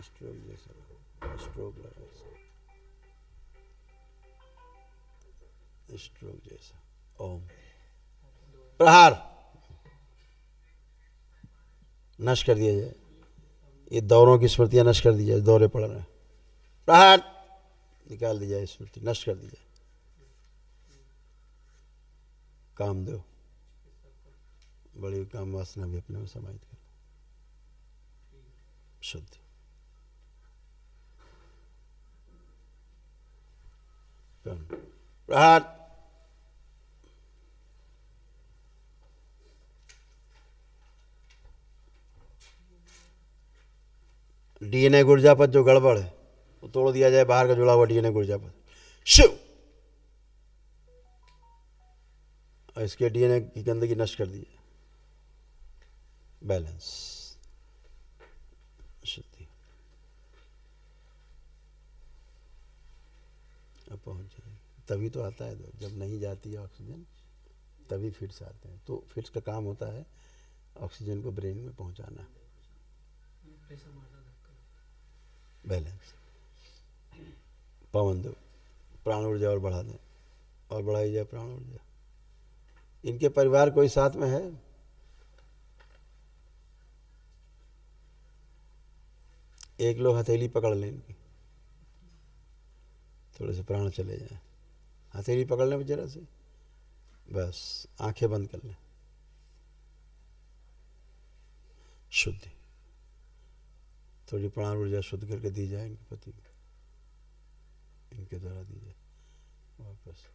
Stroke जैसा, stroke लगा, stroke जैसा। ओम प्रहार नष्ट कर दिया जाए, ये दौरों की स्मृतियां नष्ट कर दी जाए, दौरे पड़ रहे हैं, प्रहार निकाल दी जाए, स्मृति नष्ट कर दी जाए। कामदेव बड़ी काम वासना भी अपने में समाहित कर, शुद्ध प्रहार डीएनए गुर्जापत जो गड़बड़ है वो तोड़ दिया जाए, बाहर का जुड़ा हुआ डीएनए गुर्जापत शिव, और इसके डीएनए की गंदगी नष्ट कर दी जाए, बैलेंस शुद्धि। अब पहुंच जाएगी, तभी तो आता है, जब नहीं जाती है ऑक्सीजन तभी फिट्स आते हैं। तो फिट्स का काम होता है ऑक्सीजन को ब्रेन में पहुंचाना, बैलेंस। पवन दो प्राण ऊर्जा और बढ़ा दें, और बढ़ाई जाए प्राण ऊर्जा। इनके परिवार कोई साथ में है? एक लोग हथेली पकड़ लें इनकी, थोड़े से प्राण चले जाए, हथेली पकड़ लें जरा से, बस आंखें बंद कर लें, शुद्धि थोड़ी प्राण ऊर्जा शुद्ध करके दी जाए इनके पति को, इनके द्वारा दी जाए वापस।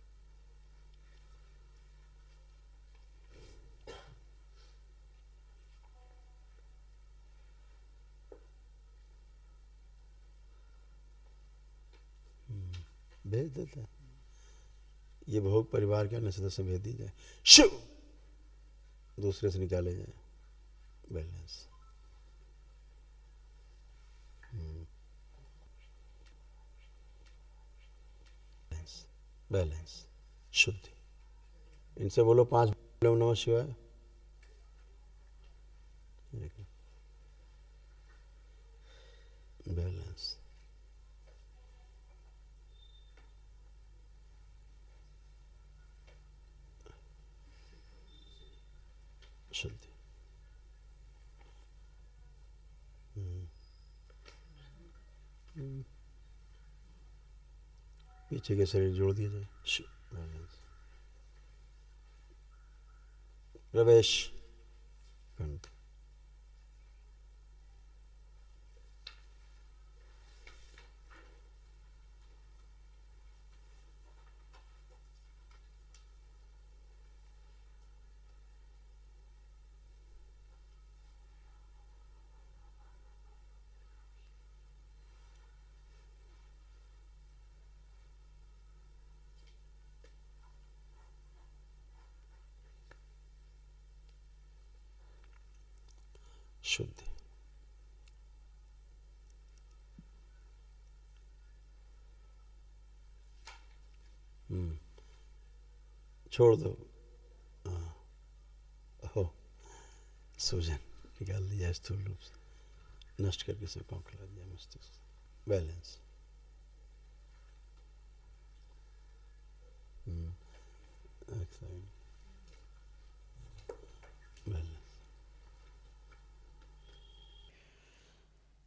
भेज देते हैं, ये भोग परिवार के अन्य सदस्य भेज दी जाए, शिव दूसरे से निकाले जाए, बैलेंस। बैलेंस शुद्धि। इनसे बोलो 5 ओम नमः शिवाय, बैलेंस शुद्धि। पीछे के शरीर जोड़ दिया जाए, बैलेंस प्रवेश कंठ, शुद्धि। छोड़ दो, हो सूजन निकाल दिया स्थूल रूप से, नष्ट करके सब काम खिला दिया मस्तिष्क, बैलेंस। बैलेंस।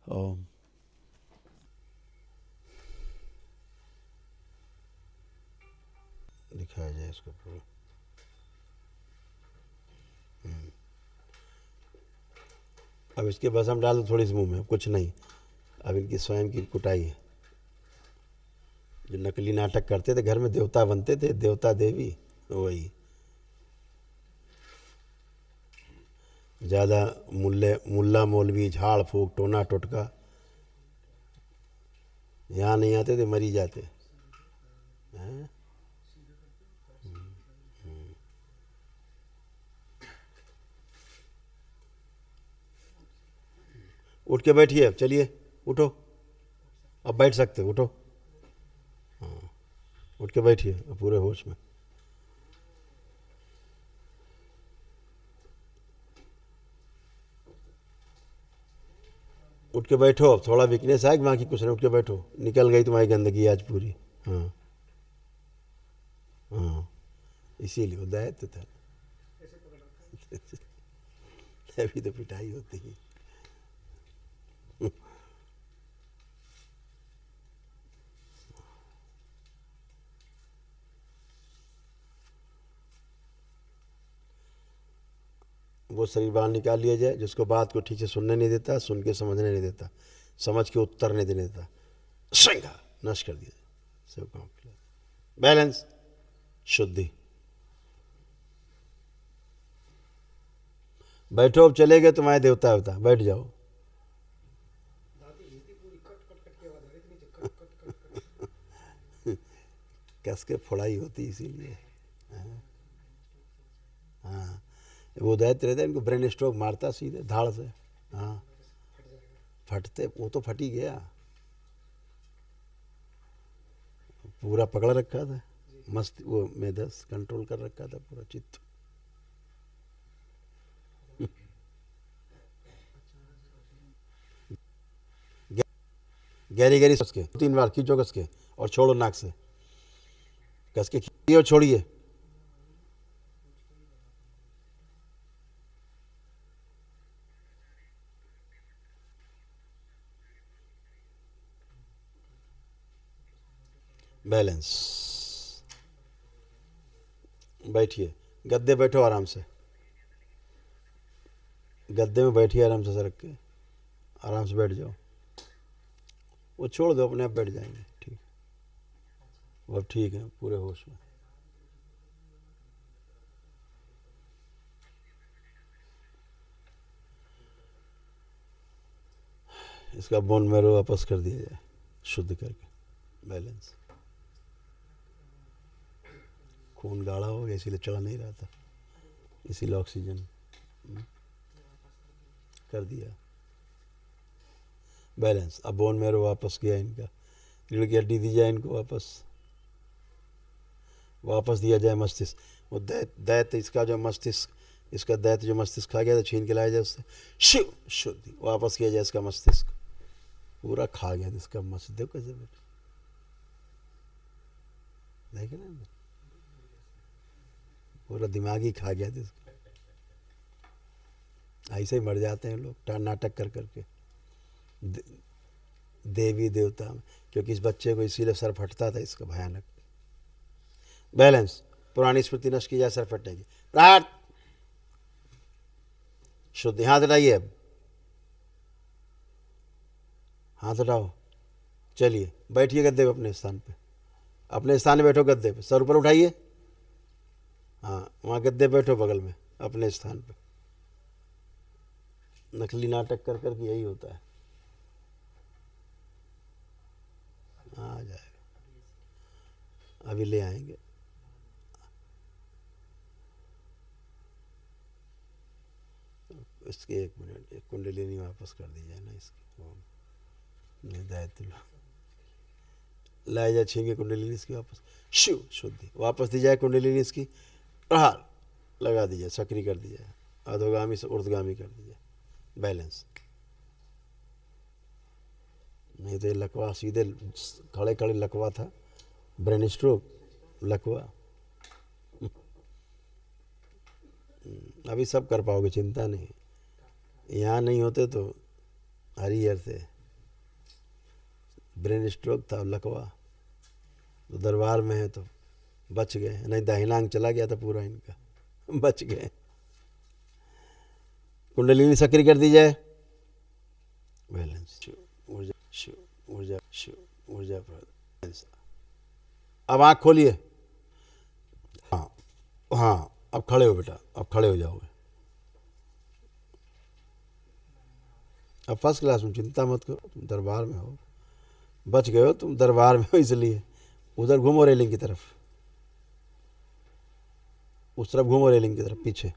ओम दिखाया जाए इसको पूरा। अब इसके बस हम डाल दो थोड़ी सी मुंह में, कुछ नहीं, अब इनकी स्वयं की कुटाई है। जो नकली नाटक करते थे घर में, देवता बनते थे, देवता देवी, वही ज़्यादा मुल्ला मौलवी झाड़ फूक टोना टोटका यहाँ नहीं आते थे, मरी जाते हैं। उठ के बैठिए, अब चलिए, उठो, अब बैठ सकते, उठो, हाँ उठ के बैठिए पूरे होश में। उठ के बैठो, अब थोड़ा वीकनेस आएगी, बाकी कुछ नहीं, उठ के बैठो, निकल गई तुम्हारी गंदगी आज पूरी। हाँ हाँ, इसीलिए वो दायित्व था। अभी तो पिटाई होती है। वो शरीर बाहर निकाल लिया जाए जिसको बात को ठीक से सुनने नहीं देता, सुन के समझने नहीं देता, समझ के उत्तर नहीं देने देता, संगा नष्ट कर दिया जाए सब काम के लिए। बैलेंस, शुद्धि। बैठो, अब चले गए तुम्हारे देवता देवता, बैठ जाओ। कस के फोड़ाई होती इसीलिए। हाँ, वो दैत्य रहते इनको ब्रेन स्ट्रोक मारता सीधे धाड़ से। हाँ, फटते, वो तो फट ही गया, पूरा पकड़ रखा था, मस्त वो मेधस कंट्रोल कर रखा था पूरा चित्त। गहरी गहरी कस के 3 बार खींचो, कस के, और छोड़ो नाक से, कस के खींचिए और छोड़िए। बैलेंस। बैठिए, गद्दे बैठो आराम से, गद्दे में बैठिए आराम से सरक के, आराम से बैठ जाओ। वो छोड़ दो, अपने आप बैठ जाएंगे, ठीक। वो अब ठीक है, पूरे होश में। इसका बोन मैरो वापस कर दिया जाए, शुद्ध करके। बैलेंस। खून गाढ़ा हो गया इसीलिए चढ़ नहीं रहा था, इसीलिए ऑक्सीजन कर दिया। बैलेंस। अब बोन मैरो वापस किया इनका, रीढ़ की हड्डी दी जाए इनको वापस दिया जाए मस्तिष्क। वो दैत्य इसका जो मस्तिष्क, इसका दैत्य जो मस्तिष्क खा गया था, छीन के लाया जाए उससे, शिव शुद्धि वापस किया जाए। इसका मस्तिष्क पूरा खा गया, इसका मस्तिष्क देखो कैसे बैठे, देखे ना, पूरा दिमाग ही खा गया था। ऐसे ही मर जाते हैं लोग नाटक कर करके, देवी देवता में, क्योंकि इस बच्चे को इसीलिए सर फटता था इसका भयानक। बैलेंस। पुरानी स्मृति नष्ट की जाए सर फटने की। प्रहार। शुद्धि। हाथ हटाइए, अब हाथ हटाओ, चलिए बैठिए गद्दे पे, अपने स्थान पे, अपने स्थान पे बैठो, गद्दे पे सर ऊपर उठाइए। हाँ, वहाँ गद्दे पे बैठो बगल में अपने स्थान पे। नकली नाटक कर कर के यही होता है। आ जाएगा, अभी ले आएंगे। इसके 1 मिनट, एक कुंडलिनी वापस कर दी जाए ना इसकी, नहीं दायित्व लाया जाए, छींगे कुंडलिनी इसकी वापस, शिव शुद्धि वापस दी जाए कुंडलिनी इसकी। प्रहार लगा दी जाए, सक्रिय कर दी जाए, अधोगामी से ऊर्ध्वगामी कर दी जाए। बैलेंस। नहीं तो ये लकवा सीधे खड़े खड़े लकवा था, ब्रेन स्ट्रोक लकवा। अभी सब कर पाओगे, चिंता नहीं। यहाँ नहीं होते तो हरिहर थे, ब्रेन स्ट्रोक था, लकवा तो दरबार में है तो बच गए, नहीं दाहिना चला गया था पूरा इनका, बच गए। कुंडलिनी सक्रिय कर दी जाए। बैलेंस। ऊर्जा, शिव ऊर्जा, शिव ऊर्जा। अब आँख खोलिए। हाँ हाँ, अब खड़े हो बेटा, अब खड़े हो जाओगे। अब फर्स्ट क्लास में, चिंता मत करो, तुम दरबार में हो, बच गए हो, तुम दरबार में हो इसलिए। उधर घूमो रेलिंग की तरफ, उस तरफ घूमो रेलिंग की तरफ पीछे।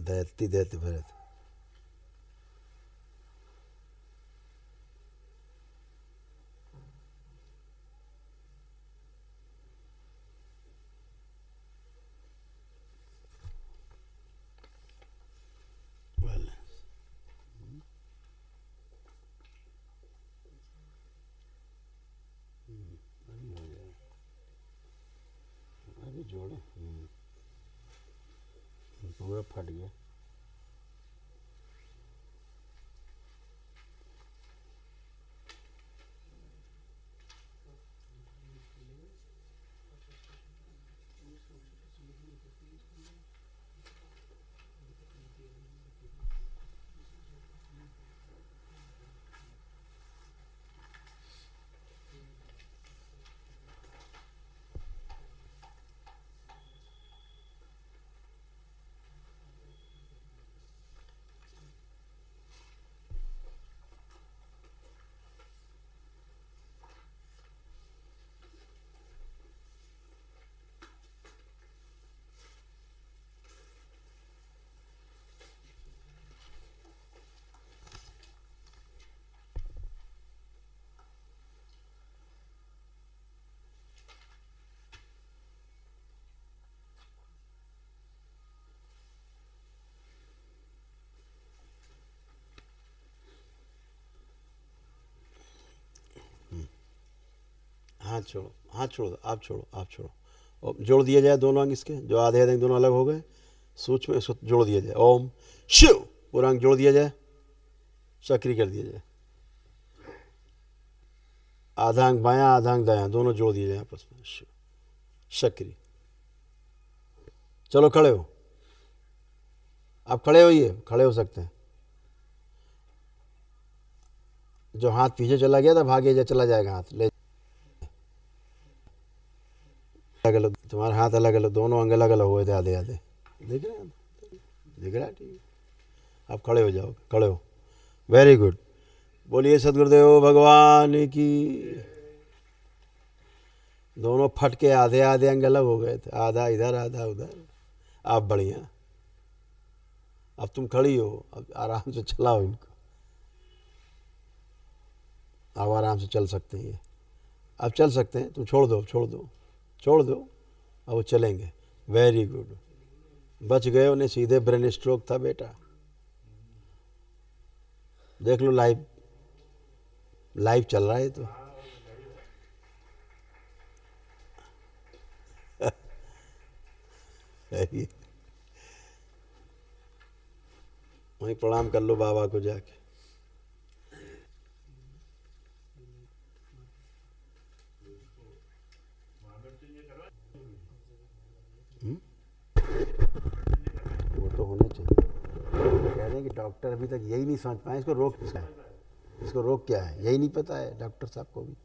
दैत्य दैत्य भरत। अभी जोड़े पूरा फट गया। हाथ छोड़ो, हाथ छोड़ दो, आप छोड़ो, आप छोड़ो। और जोड़ दिया जाए दोनों अंग इसके, जो आधे आधे दोनों अलग हो गए, सूक्ष्म इसको जोड़ दिया जाए। ओम शिव, पूरा अंग जोड़ दिया जाए, सक्रिय कर दिया जाए। आधा अंग बायां, आधा अंग दायां, दोनों जोड़ दिए जाए आपस में। शिव सक्रिय। चलो खड़े हो, आप खड़े होइए, खड़े हो सकते हैं। जो हाथ पीछे चला गया था भागे जा, चला जाएगा हाथ। ले अलग अलग, तुम्हारे हाथ अलग अलग, दोनों अंग अलग अलग हुए थे आधे आधे। देख रहे हैं, दिख रहा है? ठीक, आप खड़े हो जाओ, खड़े हो। Very good. बोलिए सदगुरुदेव भगवान की। दोनों फट के आधे आधे अंग अलग हो गए थे, आधा इधर आधा उधर। आप बढ़िया, अब तुम खड़ी हो, अब आराम से चलाओ इनको। आप आराम से चल सकते हैं, ये अब चल सकते हैं। तुम छोड़ दो, छोड़ दो, छोड़ दो, अब वो चलेंगे। वेरी गुड, बच गए। उन्हें सीधे ब्रेन स्ट्रोक था बेटा। देख लो, लाइव लाइव चल रहा है तो। वहीं प्रणाम कर लो बाबा को जाके। वो तो होना चाहिए। कह रहे हैं कि डॉक्टर अभी तक यही नहीं समझ पाए इसको रोग क्या है, इसको रोग क्या है यही नहीं पता है डॉक्टर साहब को भी।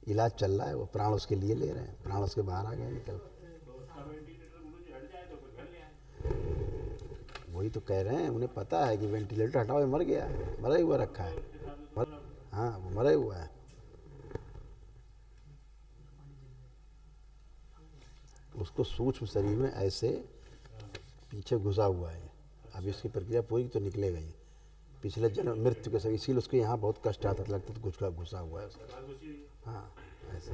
इलाज चल रहा है, वो प्राण उसके लिए ले रहे हैं, प्राण उसके बाहर आ गए निकल। वही तो कह रहे हैं, उन्हें पता है कि वेंटिलेटर हटाओ, मर गया है, मरा हुआ रखा है। हाँ, वो मरा हुआ है। उसको सूक्ष्म शरीर में ऐसे पीछे घुसा हुआ है। अब इसकी प्रक्रिया पूरी तो निकलेगा ही। पिछले जन्म मृत्यु के सभी, इसीलिए उसको यहाँ बहुत कष्ट आता था, लगता था कुछ का घुसा हुआ है उसका। हाँ, ऐसे।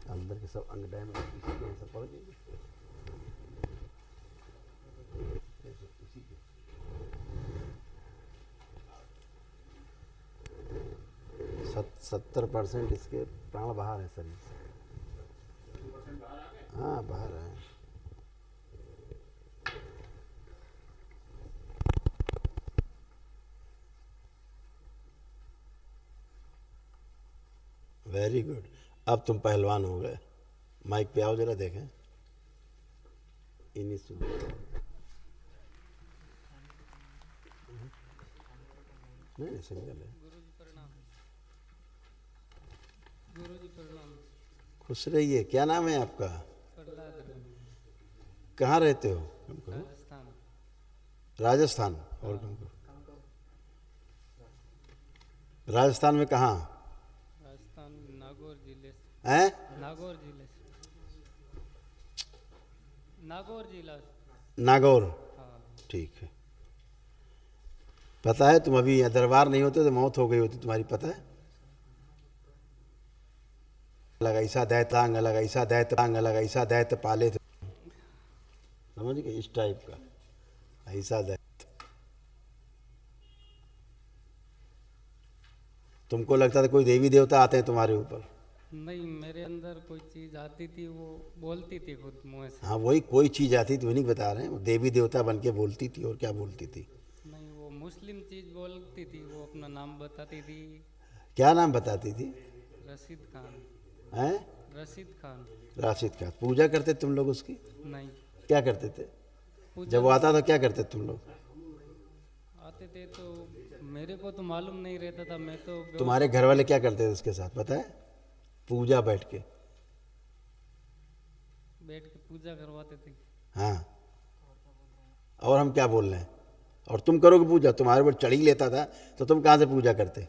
अंदर के सब अंग डैमेज पड़ गई। 70% इसके प्राण बाहर है शरीर से। हाँ, बाहर है। वेरी गुड, अब तुम पहलवान हो गए। माइक पे आओ जरा देखें। इन्हीं सुन, नहीं सिंगल है। गुरुजी प्रणाम। खुश रहिए। क्या नाम है आपका? कहाँ रहते हो? राजस्थान। राजस्थान। और काम करो। राजस्थान में कहाँ राजस्थान नागौर जिले से। हैं? नागौर जिले से। नागौर जिला से। नागौर। हाँ। ठीक है। पता है तुम अभी यहाँ दरबार नहीं होते तो मौत हो गई होती तुम्हारी, पता है? अलग ऐसा दैत तांग, अलग ऐसा दैत तांग, अलग ऐसा दैत पाले थे, समझ गए? इस टाइप का ऐसा दैत। तुमको लगता था कोई देवी देवता आते हैं तुम्हारे ऊपर? नहीं, मेरे अंदर कोई चीज़ आती थी, वो बोलती थी खुद मुँह से। हाँ वही, कोई चीज़ आती थी, नहीं बता रहे हैं, वो देवी देवता बन के बोलती थी। और क्या बोलती थी? नहीं, वो मुस्लिम चीज़ बोलती थी, वो अपना नाम बताती थी। क्या नाम बताती थी? रशीद खान। हैं? रशीद खान। राशिद का। पूजा करते तुम लोग उसकी? नहीं। क्या करते थे पूजा जब वो आता था? क्या करते तुम लोग? आते थे तो मेरे को तो मालूम नहीं रहता था, मैं तो तुम्हारे घर वाले क्या करते थे उसके साथ, पता है? पूजा बैठ के। बैठ के पूजा करवाते थे। हाँ, और हम क्या बोल रहे हैं? और तुम करोगे पूजा? तुम्हारे ऊपर चढ़ी लेता था तो तुम कहाँ से पूजा करते?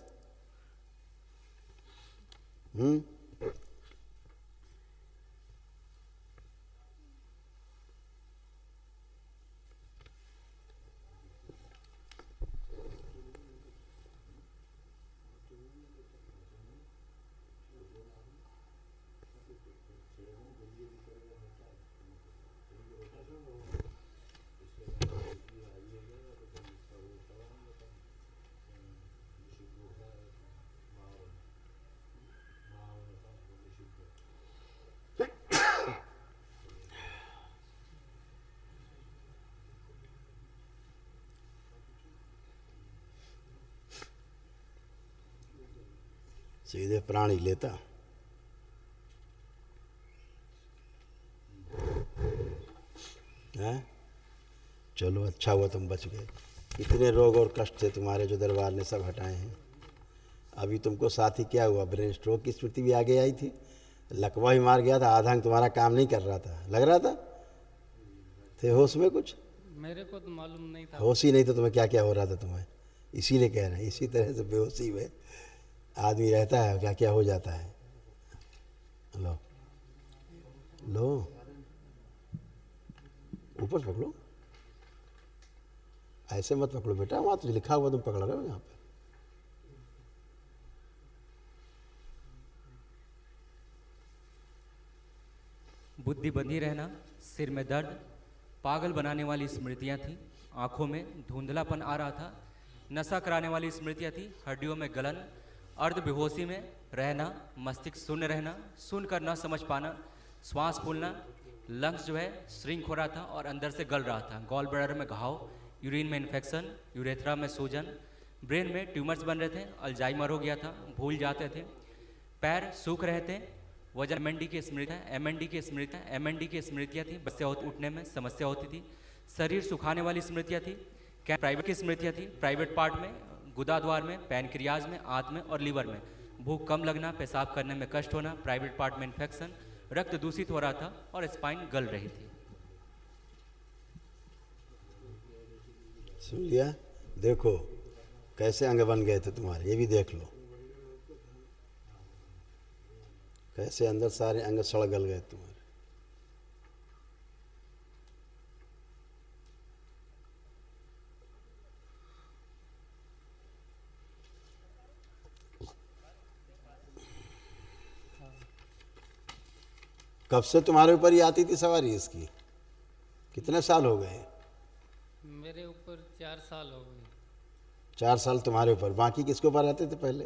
सीधे प्राण ही लेता। हैं? चलो अच्छा हुआ तुम बच गए। इतने रोग और कष्ट थे तुम्हारे जो दरबार ने सब हटाए हैं। अभी तुमको साथ ही क्या हुआ? ब्रेन स्ट्रोक की स्मृति भी आगे आई थी, लकवा ही मार गया था, आधा अंग तुम्हारा काम नहीं कर रहा था, लग रहा था। थे होश में कुछ? मेरे को तो मालूम नहीं था। होश ही नहीं तो तुम्हें क्या क्या हो रहा था तुम्हें? इसीलिए कह रहे हैं, इसी तरह से बेहोशी में आदमी रहता है, क्या क्या हो जाता है। लो लो, ऊपर पकड़ो, ऐसे मत पकड़ो बेटा, वहाँ तो लिखा हुआ तुम पकड़ रहे हो यहाँ पे। बुद्धि बंधी रहना, सिर में दर्द, पागल बनाने वाली स्मृतियां थी, आंखों में धुंधलापन आ रहा था, नशा कराने वाली स्मृतियां थी, हड्डियों में गलन, अर्ध बेहोशी में रहना, मस्तिष्क शून्य रहना, सुनकर न समझ पाना, श्वास फूलना, लंग्स जो है श्रिंक हो रहा था और अंदर से गल रहा था, गॉल ब्लैडर में घाव, यूरिन में इन्फेक्शन, यूरेथ्रा में सूजन, ब्रेन में ट्यूमर्स बन रहे थे, अल्जाइमर हो गया था, भूल जाते थे, पैर सूख रहे थे, वजन एमएनडी की स्मृतियाँ, एमएनडी की स्मृतियाँ थी, बच्चे उठने में समस्या होती थी, शरीर सुखाने वाली स्मृतियाँ थी, प्राइवेट की स्मृतियाँ थी, प्राइवेट पार्ट में, गुदाद्वार में, पैनक्रियाज में, आंत में और लीवर में, भूख कम लगना, पेशाब करने में कष्ट होना, प्राइवेट पार्ट में इन्फेक्शन, रक्त दूषित हो रहा था और स्पाइन गल रही थी। सुन लिया? देखो कैसे अंग बन गए थे तुम्हारे, ये भी देख लो कैसे अंदर सारे अंग सड़ गल गए तुम्हारे। कब से तुम्हारे ऊपर ही आती थी सवारी इसकी? कितने साल हो गए? मेरे ऊपर 4 साल हो गए। 4 साल तुम्हारे ऊपर, बाकी किसके ऊपर आते थे पहले?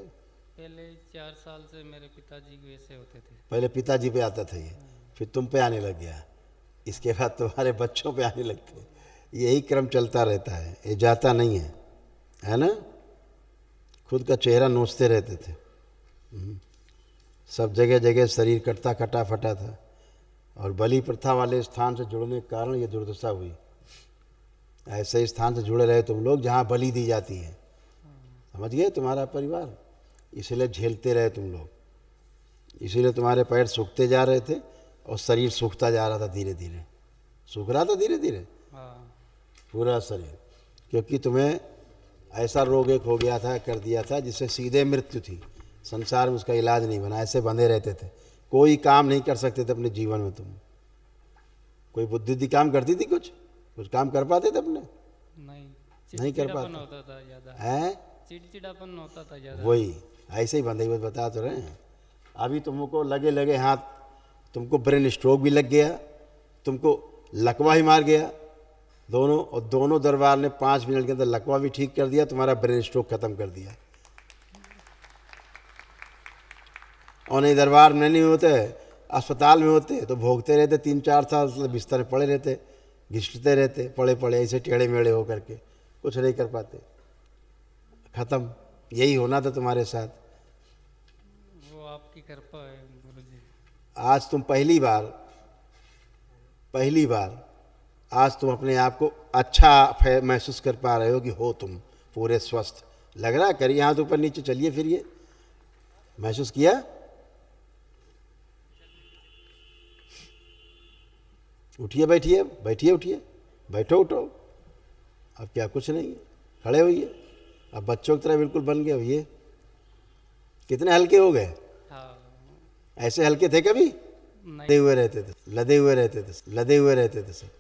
पहले 4 साल से मेरे पिताजी वैसे होते थे। पहले पिताजी पे आता था ये, फिर तुम पे आने लग गया, इसके बाद तुम्हारे बच्चों पे आने लगते। यही क्रम चलता रहता है, ये जाता नहीं है ना? खुद का चेहरा नोचते रहते थे। सब जगह जगह शरीर कटता कटा फटा था और बलि प्रथा वाले स्थान से जुड़ने के कारण ये दुर्दशा हुई। ऐसे स्थान से जुड़े रहे तुम लोग जहाँ बलि दी जाती है, समझ गए? तुम्हारा परिवार इसलिए झेलते रहे तुम लोग, इसीलिए तुम्हारे पैर सूखते जा रहे थे और शरीर सूखता जा रहा था, धीरे धीरे सूख रहा था, धीरे धीरे हाँ। पूरा शरीर। क्योंकि तुम्हें ऐसा रोग एक हो गया था, कर दिया था, जिससे सीधे मृत्यु थी, संसार में उसका इलाज नहीं बना, ऐसे बंधे रहते थे, कोई काम नहीं कर सकते थे अपने जीवन में। तुम कोई बुद्धि काम करती थी, कुछ काम कर पाते थे अपने? नहीं कर पाते होता था ज्यादा, हैं? चिड़चिड़ापन होता था ज्यादा। वही ऐसे ही बंधे हुए बता तो रहे हैं। अभी तुमको लगे हाथ, तुमको ब्रेन स्ट्रोक भी लग गया, तुमको लकवा ही मार गया दोनों, और दोनों दरबार ने 5 मिनट के अंदर लकवा भी ठीक कर दिया, तुम्हारा ब्रेन स्ट्रोक खत्म कर दिया। और नहीं दरबार में नहीं होते, अस्पताल में होते तो भोगते रहते 3-4 साल, बिस्तर में पड़े रहते, घिसटते रहते, पड़े ऐसे टेढ़े मेढ़े हो करके, कुछ नहीं कर पाते, खत्म। यही होना था तुम्हारे साथ। वो आपकी कृपा है गुरुजी। आज तुम पहली बार आज तुम अपने आप को अच्छा महसूस कर पा रहे हो कि हो तुम पूरे स्वस्थ लग रहा है। करिए हाथ ऊपर नीचे, चलिए फिरिए, महसूस किया? उठिए, बैठिए, उठिए, बैठो, उठो। अब क्या कुछ नहीं है, खड़े होइए। अब बच्चों की तरह बिल्कुल बन गए होइए। कितने हल्के हो गए। हाँ। ऐसे हल्के थे कभी? लदे हुए रहते थे सब।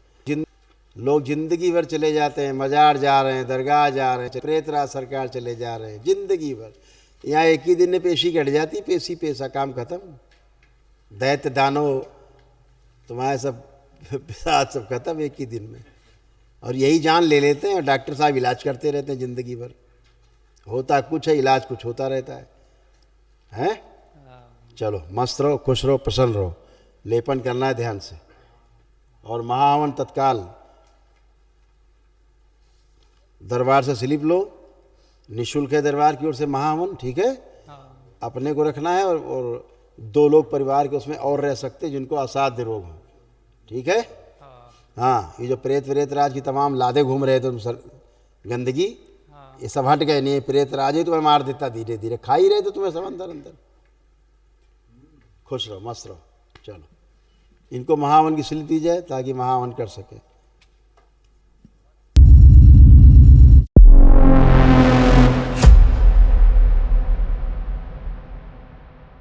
लोग जिंदगी भर चले जाते हैं, मजार जा रहे हैं, दरगाह जा रहे हैं, प्रेतराज सरकार चले जा रहे हैं, जिंदगी भर। यहाँ एक ही दिन में पेशी कट जाती, पेशा काम खत्म। दैत्य दानव तुम्हारे सब साथ सब खत्म एक ही दिन में। और यही जान ले लेते हैं, और डॉक्टर साहब इलाज करते रहते हैं जिंदगी भर। होता कुछ है, इलाज कुछ होता रहता है, हैं? चलो मस्त रहो, खुश रहो, प्रसन्न रहो। लेपन करना है ध्यान से। और महाहवन तत्काल दरबार से स्लिप लो, निःशुल्क है दरबार की ओर से महाहवन, ठीक है? अपने को रखना है, और 2 लोग परिवार के उसमें और रह सकते जिनको असाध्य रोग हो, ठीक है? हाँ, ये जो प्रेत राज की तमाम लादे घूम रहे थे तुम सर, गंदगी, ये सब हट गए। नहीं, प्रेत राज ही तुम्हें मार देता धीरे धीरे, खा ही रहे थे तुम्हें सब अंदर। खुश रहो, मस्त रहो। चलो, इनको महावन की स्लिप दी जाए ताकि महावन कर सके।